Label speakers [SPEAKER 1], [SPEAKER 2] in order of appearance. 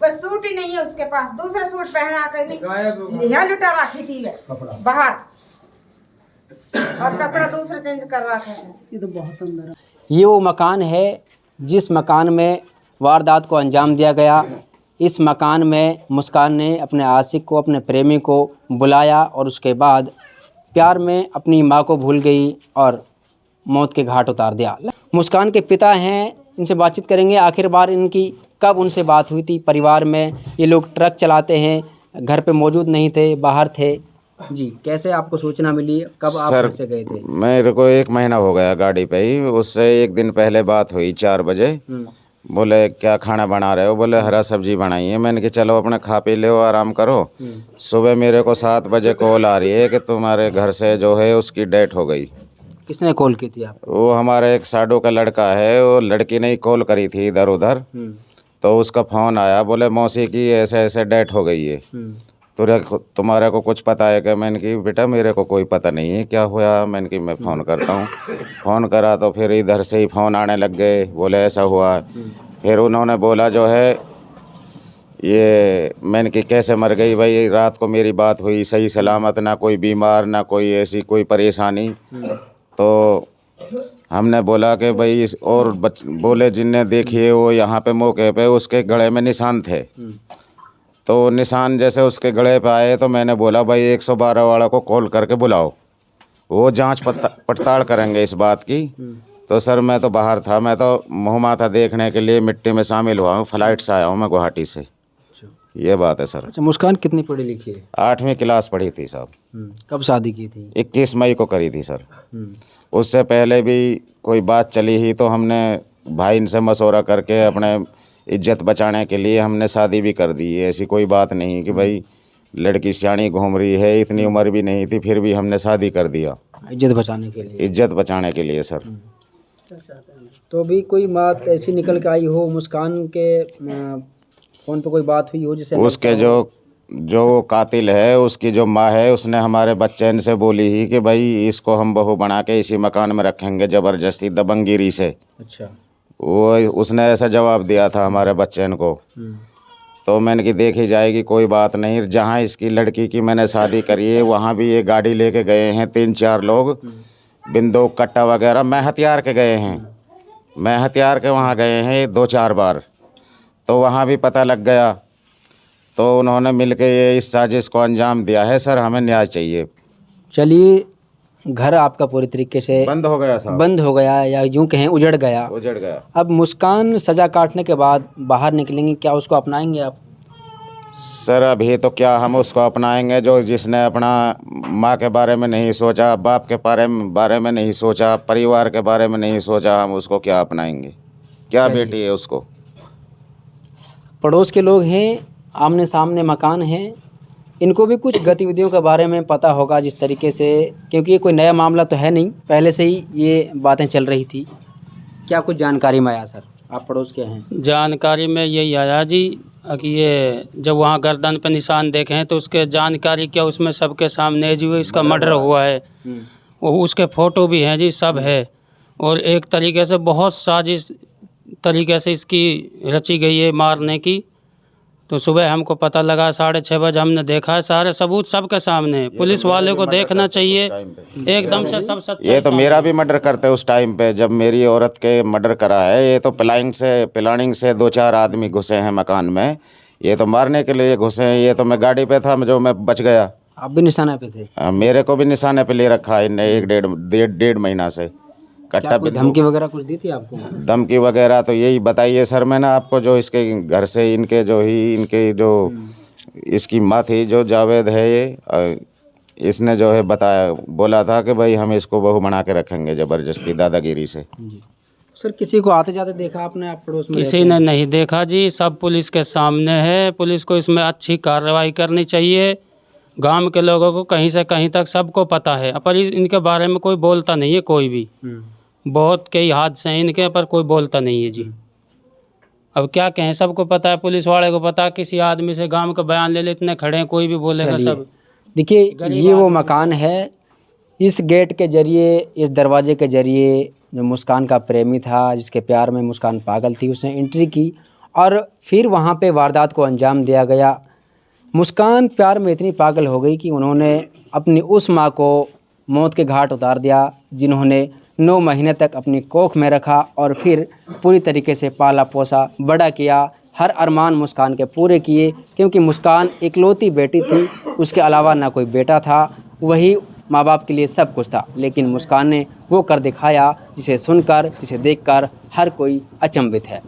[SPEAKER 1] बस सूट ही नहीं है उसके पास, दूसरा सूट पहना कर यहाँ लुटा रखी थी वे बाहर, और कपड़ा दूसरा चेंज कर रखा है।
[SPEAKER 2] ये तो बहुत अंदर है।
[SPEAKER 3] ये वो मकान है जिस मकान में वारदात को अंजाम दिया गया। इस मकान में मुस्कान ने अपने आशिक को, अपने प्रेमी को बुलाया और उसके बाद प्यार में अपनी माँ को भूल गई और मौत के घाट उतार दिया। मुस्कान के पिता हैं, इनसे बातचीत करेंगे आखिर बार इनकी कब उनसे बात हुई थी। परिवार में ये लोग ट्रक चलाते हैं, घर पे मौजूद नहीं थे, बाहर थे। जी, कैसे आपको सूचना मिली, कब आप घर से गए थे?
[SPEAKER 4] मेरे को 1 महीना हो गया गाड़ी पे ही। उससे 1 दिन पहले बात हुई 4 बजे। बोले क्या खाना बना रहे हो? बोले हरा सब्जी बनाई है। मैंने कि चलो अपने खा पी लो, आराम करो। सुबह मेरे को 7 बजे कॉल आ रही है कि तुम्हारे घर से जो है उसकी डेथ हो गई।
[SPEAKER 3] किसने कॉल की थी आपको?
[SPEAKER 4] वो हमारे एक साडू का लड़का है, वो लड़की ने ही कॉल करी थी इधर उधर। तो उसका फ़ोन आया, बोले मौसी की ऐसे ऐसे डेथ हो गई है, तुम्हारे को कुछ पता है क्या? मैंने कि बेटा मेरे को कोई पता नहीं है क्या हुआ। मैंने कि मैं फ़ोन करता हूँ। फ़ोन करा तो फिर इधर से ही फ़ोन आने लग गए, बोले ऐसा हुआ। फिर उन्होंने बोला जो है ये, मैंने कि कैसे मर गई भाई? रात को मेरी बात हुई सही सलामत, ना कोई बीमार ना कोई ऐसी कोई परेशानी। तो हमने बोला कि भाई और बोले जिनने देखी है वो यहाँ पे मौके पे उसके गले में निशान थे। तो निशान जैसे उसके गले पे आए तो मैंने बोला भाई 112 वाला को कॉल करके बुलाओ, वो जांच पड़ताल करेंगे इस बात की। तो सर मैं तो बाहर था, मैं तो मुहम्मा देखने के लिए मिट्टी में शामिल हुआ हूँ, फ्लाइट से आया हूँ मैं गुवाहाटी से। ये बात है सर।
[SPEAKER 3] अच्छा, मुस्कान कितनी पढ़ी लिखी है?
[SPEAKER 4] 8वीं क्लास पढ़ी थी साहब।
[SPEAKER 3] कब शादी की थी?
[SPEAKER 4] 21 मई को करी थी सर। उससे पहले भी कोई बात चली ही तो हमने भाई इनसे मशवरा करके अपने इज्जत बचाने के लिए हमने शादी भी कर दी है। ऐसी कोई बात नहीं कि भाई लड़की सियाणी घूम रही है, इतनी उम्र भी नहीं थी, फिर भी हमने शादी कर दिया
[SPEAKER 3] इज्जत बचाने के लिए?
[SPEAKER 4] इज्जत बचाने के लिए सर।
[SPEAKER 3] तो भी कोई बात ऐसी निकल के आई हो, मुस्कान के फ़ोन पे कोई बात हुई हो जिससे
[SPEAKER 4] उसके जो कातिल है उसकी जो माँ है उसने हमारे बच्चे से बोली ही कि भाई इसको हम बहू बना के इसी मकान में रखेंगे ज़बरदस्ती दबंगगिरी से।
[SPEAKER 3] अच्छा।
[SPEAKER 4] वो उसने ऐसा जवाब दिया था हमारे बच्चन को। तो मैंने कि देखी जाएगी, कोई बात नहीं। जहाँ इसकी लड़की की मैंने शादी करी है वहाँ भी ये गाड़ी लेके गए हैं 3-4 लोग, बंदूक कट्टा वगैरह। मैं हथियार के गए हैं, मैं हथियार के वहाँ गए हैं 2-4 बार। तो वहाँ भी पता लग गया। तो उन्होंने मिलके ये इस साजिश को अंजाम दिया है। सर हमें न्याय चाहिए।
[SPEAKER 3] चलिए, घर आपका पूरी तरीके से
[SPEAKER 4] बंद हो गया साहब।
[SPEAKER 3] बंद हो गया या यूँ कहें उजड़ गया।
[SPEAKER 4] उजड़ गया।
[SPEAKER 3] अब मुस्कान सज़ा काटने के बाद बाहर निकलेंगे, क्या उसको अपनाएंगे आप?
[SPEAKER 4] सर अभी तो क्या हम उसको अपनाएंगे जो जिसने अपना माँ के बारे में नहीं सोचा, बाप के बारे में नहीं सोचा, परिवार के बारे में नहीं सोचा, हम उसको क्या अपनाएंगे? क्या बेटी है उसको?
[SPEAKER 3] पड़ोस के लोग हैं, आमने सामने मकान हैं, इनको भी कुछ गतिविधियों के बारे में पता होगा जिस तरीके से, क्योंकि ये कोई नया मामला तो है नहीं, पहले से ही ये बातें चल रही थी। क्या कुछ जानकारी में आया सर? आप पड़ोस के हैं।
[SPEAKER 2] जानकारी में यही आया जी कि ये जब वहाँ गर्दन पे निशान देखे हैं तो उसके जानकारी क्या उसमें सबके सामने जी इसका मर्डर हुआ है, वो उसके फ़ोटो भी हैं जी, सब है। और एक तरीके से बहुत साजिश तरीके से इसकी रची गई है मारने की। तो सुबह हमको पता लगा 6:30 बजे हमने देखा है, सारे सबूत सबके सामने। पुलिस वाले को देखना चाहिए एकदम से सब सच्चाई।
[SPEAKER 4] ये तो मेरा भी मर्डर करते उस टाइम पे जब मेरी औरत के मर्डर करा है। ये तो प्लानिंग से 2-4 आदमी घुसे हैं मकान में, ये तो मारने के लिए घुसे हैं। ये तो मैं गाड़ी पे था जो मैं बच गया।
[SPEAKER 3] आप भी निशाने पे थे?
[SPEAKER 4] मेरे को भी निशाने पे ले रखा है इनने 1-1.5 महीना से।
[SPEAKER 3] क्या कोई धमकी वगैरह कुछ दी थी आपको?
[SPEAKER 4] धमकी वगैरह तो यही बताइए सर मैंने आपको, जो इसके घर से इनके जो इसकी माँ थी जो जावेद है ये, इसने जो है बताया, बोला था कि भाई हम इसको बहू बना के रखेंगे ज़बरदस्ती दादागिरी से।
[SPEAKER 3] जी सर, किसी को आते जाते देखा आपने? आप पड़ोस में
[SPEAKER 2] किसी ने नहीं देखा जी, सब पुलिस के सामने है। पुलिस को इसमें अच्छी कार्रवाई करनी चाहिए। गांव के लोगों को कहीं से कहीं तक सबको पता है, पर इनके बारे में कोई बोलता नहीं है कोई भी। बहुत कई हादसे हैं इनके, पर कोई बोलता नहीं है जी। अब क्या कहें, सबको पता है, पुलिस वाले को पता है। किसी आदमी से गांव का बयान ले ले, इतने खड़े हैं, कोई भी बोलेगा सब।
[SPEAKER 3] देखिए, ये वो मकान है, इस गेट के जरिए, इस दरवाजे के जरिए जो मुस्कान का प्रेमी था, जिसके प्यार में मुस्कान पागल थी, उसने एंट्री की और फिर वहाँ पे वारदात को अंजाम दिया गया। मुस्कान प्यार में इतनी पागल हो गई कि उन्होंने अपनी उस माँ को मौत के घाट उतार दिया जिन्होंने 9 महीने तक अपनी कोख में रखा और फिर पूरी तरीके से पाला पोसा बड़ा किया। हर अरमान मुस्कान के पूरे किए, क्योंकि मुस्कान इकलौती बेटी थी, उसके अलावा ना कोई बेटा था, वही माँ बाप के लिए सब कुछ था। लेकिन मुस्कान ने वो कर दिखाया जिसे सुनकर, जिसे देखकर हर कोई अचंभित है।